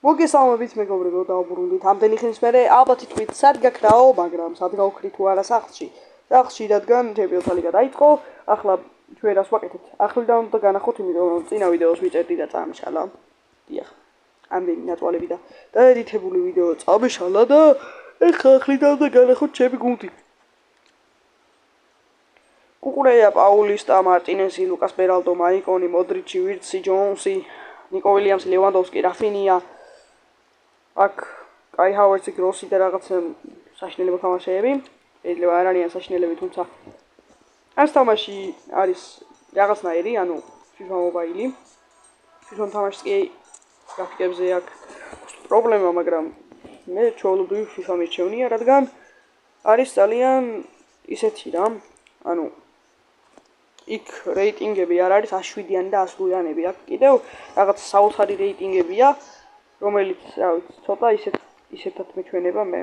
მოგესალმებით მეგობრებო, დავუბრუნდით. ამდენი ხნის მერე ალბათ იტყვით, სად გაქრაო, მაგრამ სად გავხრი თუ არა სახლში. სახლში რადგან ჩემპიონთა ლიგა დაიწყო, ახლა ჩვენ რას ვაკეთებთ? ახლიდან უნდა განახოთ, იმიტომ რომ წინა ვიდეოს ვიწერდი და წამიშალა. დიახ. ამდენი ნაწვალები და დაედიტებული ვიდეო წამიშალა და ეხლა ახლიდან უნდა განახოთ ჩემი გუნდი. კუკურეა, პაულისტა, მარტინესი, ლუკას პერალტო, მაიკონი, მოდრიჩი, ვირცი, ჯონსი, ნიკო ვილიამსი, ლევანდოვსკი, რაფინია. აქ კაი ჰავერცი, გროსი და რაღაც საშინელი მოთამაშეები. შეიძლება არ არიან საშინელები, თუმცა ეს თამაში არის რაღაცნაირი, ანუ FIFA Mobile. FIFA თამაშს კი გრაფიკებზე აქვს პრობლემა, მაგრამ მე ჩვეულებრივ FIFA მირჩევნია, რადგან არის ძალიან ისეთი რა, ანუ იქ რეიტინგები არ არის 107-იანი და 108-იანები, აქ კიდევ რაღაც საოცარი რეიტინგებია, რომელიც, რა ვიცი, ცოტა ისეთად მეჩვენება მე.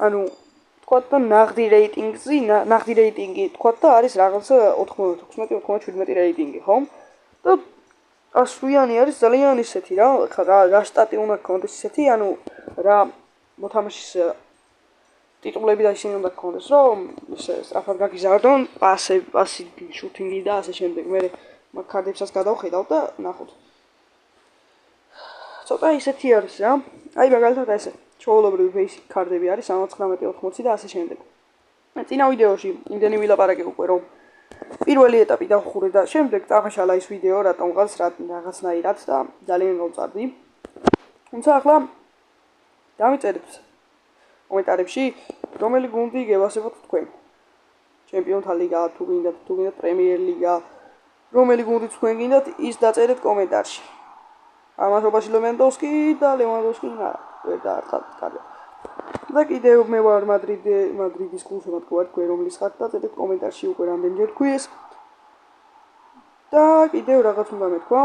ანუ თქვათ და ნაღდი რეიტინგი, თქვათ და არის რაღაც 96-97 რეიტინგი, ხო? და 108-იანი არის ძალიან ისეთი რა, რა შტატი უნდა გქონდეს ისეთი, ანუ რა მოთამაშის ტიტულები და ისინი უნდა გქონდეს, რომ ისე სწრაფად გაგიზარდონ, პასი, შუთინგი და ასე შემდეგ. მე მაგ კარდებსაც გადავხედავ და ნახოთ. ცოტა ისეთი არის რა. აი მაგალითად ესე, ჩვეულებრივი basic კარდები არის 79, 80 და ასე შემდეგ. წინა ვიდეოში იმდენი ვილაპარაკე უკვე, რომ პირველი ეტაპი დავხურე და შემდეგ წამაშალა ის ვიდეო, რატომღაც რაღაცნაირად და ძალიან გავწარდი. თუმცა ახლა დამიწერეთ კომენტარებში, რომელი გუნდი გევასებოთ თქვენ. ჩემპიონთა ლიგა, თუ გინდათ პრემიერ ლიგა, რომელი გუნდი თქვენ გინდათ, ის დაწერეთ კომენტარში. ამასობაში ლევანდოვსკი და ლევანდოვსკი ვერ დაარტყათ კარგად. და კიდევ მე ვარ მადრიდის გულშემატკივარი თქვენ რომლის ხართ და წერეთ კომენტარში უკვე რამდენჯერ თქვი ეს. და კიდევ რაღაც უნდა მეთქვა.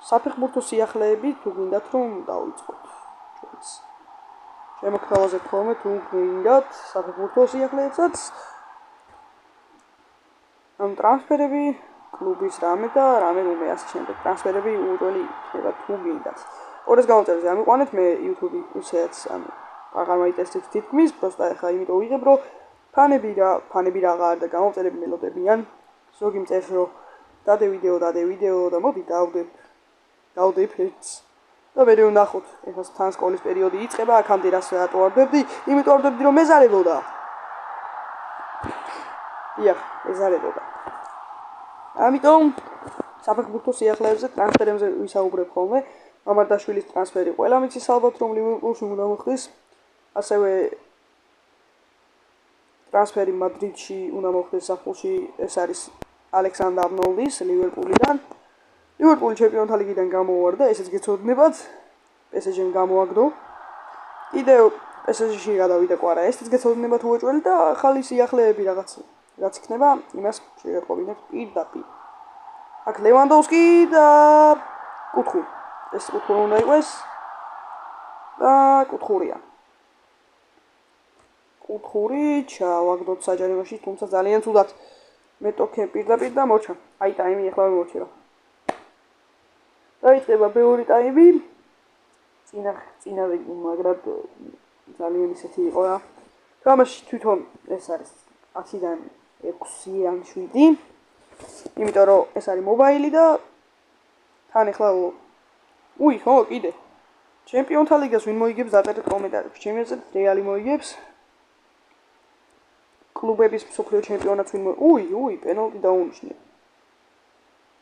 საფეხბურთო სიახლეები თუ გინდათ რომ დავიწყოთ. შემოგთავაზეთ ხოლმე თუ გინდათ საფეხბურთო სიახლეებსაც. ამ ტრანსფერები, კლუბის რამე და რამე ასე შემდეგ. ტრანსფერები უწველი იქნება თუ გინდათ. ორეს გავწერზე ამიყვანეთ მე YouTube ისეც ანუ აღარ მაინტერესებს თითქმის, просто ახლა იმიტომ ვიღებ რომ ფანები რაღაც და გამოვწერები მელოდებიან. ზოგი მწერს რომ დადე ვიდეო და მოდი დავდებ ერთს. და მე ვნახოთ, ეხლა თან სკოლის პერიოდი იწყება, აქამდე რას რატო ვარდებდი? იმიტომ ვარდებდი რომ მეზარებოდა. დიახ, მეზარებოდა. ამიტომ საფეხბურთო სიახლეებზე ტრანსფერებზე ვისაუბრებ ხოლმე. მამარდაშვილის ტრანსფერი ყველა მიცის ალბათ რომ ლივერპულში უნდა მოხდეს. ასევე ტრანსფერი მადრიდში უნდა მოხდეს საფულში, ეს არის ალექსანდრ არნოლდის ლივერპულიდან. ლივერპული ჩემპიონთა ლიგიდან გამოვარდა, ესეც გეცოდნებათ. PSG-მ გამოაგდო. კიდევ PSG-ში გადავიდა კვარა, ესეც გეცოდნებათ უეჭველი და ახალი სიახლეები რაც იქნება, იმას შეგატყობინებთ პირდაპირ. აქ ლევანდოვსკი და კუთხური. ეს კუთხური უნდა იყოს და კუთხურია. კუთხური ჩავაგდოთ საჯარიმოში, თუმცა ძალიან ცუდად მეტოქე პირდაპირ და მოჩა. აი ტაიმი ახლა მოჩერა. დაიწყება ბევრი ტაიმი. წინა მაგრამ ძალიან ისეთი იყო რა. თამაში თვითონ ეს არის 10-დან 6 ან 7. იმიტომ რომ ეს არის მობაილი და თან ახლა ხო, კიდე. ჩემპიონთა ლიგას ვინ მოიგებს დაწერეთ კომენტარებში. ჩემი აზრით რეალი მოიგებს. კლუბების მსოფლიო ჩემპიონატს ვინ პენალტი დაუნიშნე.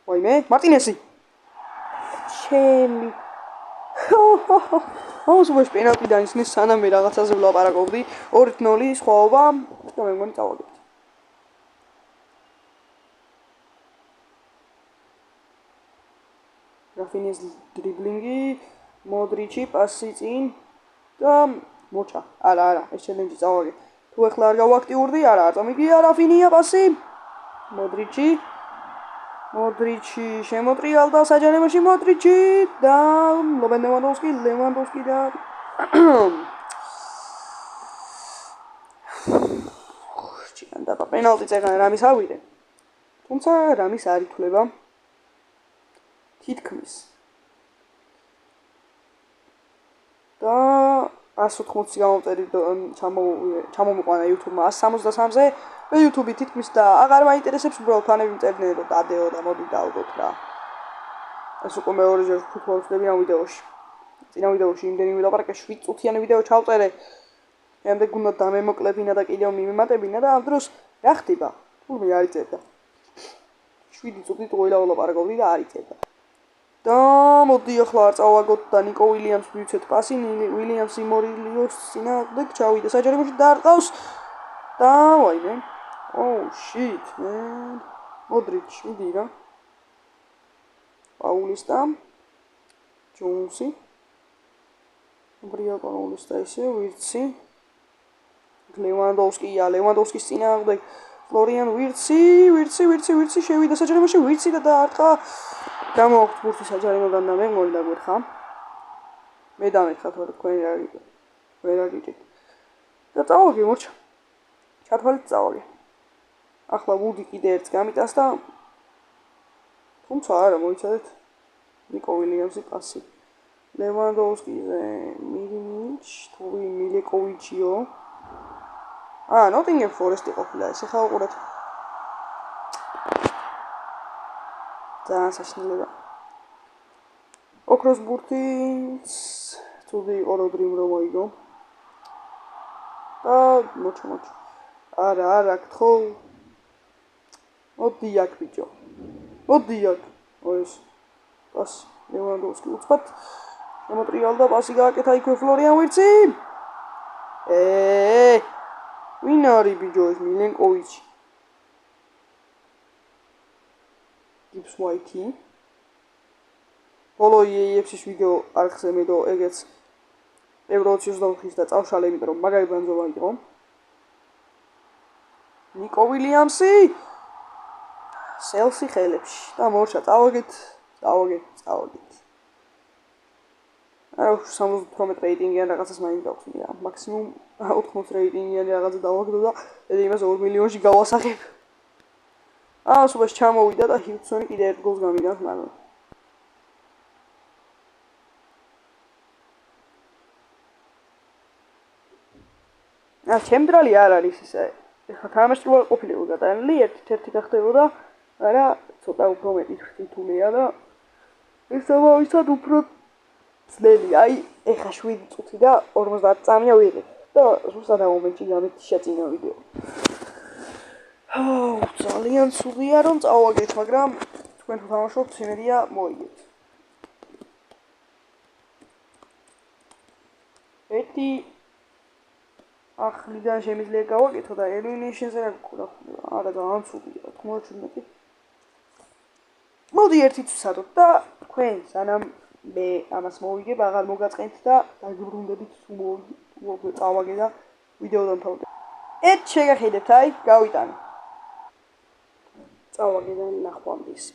ვაიმე, მარტინესი. ჩემი. აუზუბეშ პენალტი დანიშნეს სანამ მე რაღაცაზე ვლაპარაკობდი. 2-0 სხვაობა და მე მგონი წავაგებთ. რაფინიას დრიბლინგი, მოდრიჩი პასი წინ და მოჩა. არა, ეს ჩელენჯი წავაგე. თუ ახლა არ გავაქტიურდი, არა, წამიგია რაფინია პასი. მოდრიჩი შემოტრიალდა საჯარიმოში მოდრიჩი და ლევანდოვსკი და ჭიანდა პენალტი წერან რამის ავიდე. თუმცა რამის არ ითვლება. თითქმის და 180 გამოვწერი ჩამომიყვანა YouTube-მა 163-ზე და YouTube-ი თითქმის და აღარ მაინტერესებს, უბრალოდ ფანები მწერდნენ რომ დადეო და მოდი დავდოთ რა. ეს უკვე მეორეჯერ ვფიქრობდი ამ ვიდეოში. წინა ვიდეოში იმდენი ვილაპარაკე 7 წუთიანი ვიდეო ჩავწერე. შემდეგ უნდა დამემოკლებინა და კიდევ მიმატებინა და ამ დროს რა ხდება? თურმე არ იწერდა. 7 წუთით ყველა ვილაპარაკობდი და არ იწერდა. და მოდი ახლა არ წავაგოთ და ნიკო უილიამს მივცეთ პასი, უილიამსი მორილიოს წინააღმდეგ ჩავიდა საჯარიმოში და არ ყავს და ვაიმე. Oh shit man. მოდრიჩ მიდი რა. პაულისტა ჯონსი ბრიო პაულისტა ისე ვირცი ლევანდოვსკის წინააღმდეგ ფლორიან ვირცი შევიდა საჯარიმოში ვირცი და დაარტყა გამოაქვთ ბურთი საჯარიმოდან და მე მოვიდაგვერხა მე დამეთხათ რომ თქვენ რა გიგეთ და წავაგე მორჩა ჩათვალეთ წავაგე ახლა ვუდი კიდე ერთს გამიტანს და თუმცა არა მოიცადეთ ნიკო უილიამსი პასი ლევანდოვსკიზე მილინიჩ თუ მილეკოვიჩიო ნოტინგემ ფორესტი ყოფილა ეს ახლა უყურეთ ძალიან საშინელება ოქროს ბურთიც ცუდი იყო როდრიმ რომ მოიგო და მოჩო არა გთხოვ მოდი აქ ბიჭო მოდი აქ ოეს პას ლევანდოვსკი უცბად შემოტრიალდა პასი გააკეთა იქვე ფლორიან ვირცი ვინ არის ბიჭო ეს მილენკოვიჩი გიბს ვაითი ბოლო EAFC-ის ვიდეო არხზე მედო ეგეც Euro 2024-ის და წავშალე იმიტომ რომ მაგარი ბანძოვა იყო ნიკო უილიამსი სელსი ხელებში და მორჩა წავაგეთ 78 რეიტინგიან რაღაცას მაინც გაქვს მირა მაქსიმუმ 80 რეიტინგიანი რაღაცა დავაგდო და იმას 2 მილიონში გავასახებ სულაც ჩამოვიდა და ჰიუსტონი კიდე ერთ გოლს გამიგანს მაგრამ ჩემდრალი არ არის ესე ეხლა თამაში რო ყოფილიყო გადაანლი ერთ-ერთი გახდებოდა არა ცოტა უფრო მეტი თითულია და ეს ამავისად უფრო ძნელი აი ეხა 7 წუთი და 50 წამია ვიღებ და ზუსტად ამ მომენტში გამეთიშა წინა ვიდეო ძალიან ცუდია რომ წავაგეთ მაგრამ თქვენ თუ თამაშობთ იმედია მოიგეთ ერთი ახლიდან შემიძლია გავაკეთო და ელუმინეიშენზე რა გქონდა არა ძალიან ცუდია 97 მოდი ერთიც ვსადოთ და თქვენ სანამ მე ამას მოვიგებ აღარ მოგაწყენთ და დაგიბრუნდებით სულ წავაგე და ვიდეოდან თავდე ერთ შეგახედებთ აი გავიტანე წავაგე და ნახვამდის